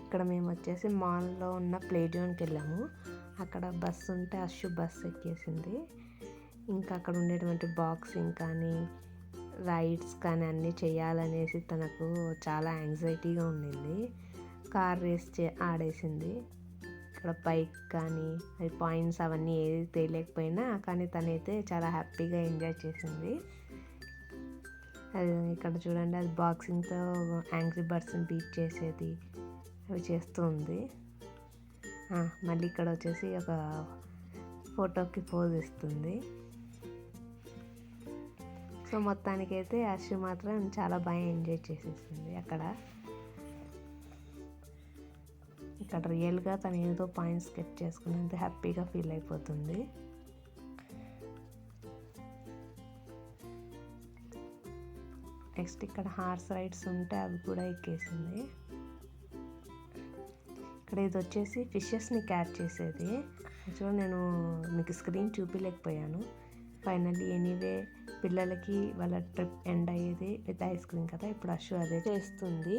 ఇక్కడ మేము వచ్చేసి మాల్లో ఉన్న ప్లే జోన్కి వెళ్ళాము. అక్కడ బస్సు ఉంటే అశ్షు బస్సు ఎక్కేసింది. ఇంకా అక్కడ ఉండేటువంటి బాక్సింగ్ కానీ రైడ్స్ కానీ అన్నీ చేయాలనేసి తనకు చాలా యాంగ్జైటీగా ఉండింది. కార్ రేస్ ఆడేసింది. ఇక్కడ బైక్ కానీ అది పాయింట్స్ అవన్నీ ఏది తెలియకపోయినా కానీ తనైతే చాలా హ్యాపీగా ఎంజాయ్ చేసింది. అది ఇక్కడ చూడండి, అది బాక్సింగ్తో యాంగ్రీ బర్డ్స్ని బీట్ చేసేది అవి చేస్తూ ఉంది. మళ్ళీ ఇక్కడ వచ్చేసి ఒక ఫోటోకి పోజ్ ఇస్తుంది. సో మొత్తానికైతే అశ్షు మాత్రం చాలా బాగా ఎంజాయ్ చేసేసింది. ఇక్కడ రియల్గా తను ఏదో పాయింట్స్ స్కెచ్ చేసుకున్నంత హ్యాపీగా ఫీల్ అయిపోతుంది. నెక్స్ట్ ఇక్కడ హార్స్ రైడ్స్ ఉంటే అవి కూడా ఎక్కేసింది. ఇక్కడ ఇది వచ్చేసి ఫిషెస్ని క్యాచ్ చేసేది. యాక్చువల్గా నేను మీకు స్క్రీన్ చూపించలేకపోయాను. ఫైనల్లీ ఎనీవే పిల్లలకి వాళ్ళ ట్రిప్ ఎండ్ అయ్యేది విత్ ఐస్ క్రీమ్ కదా. ఇప్పుడు అశ్షు అదే చేస్తుంది.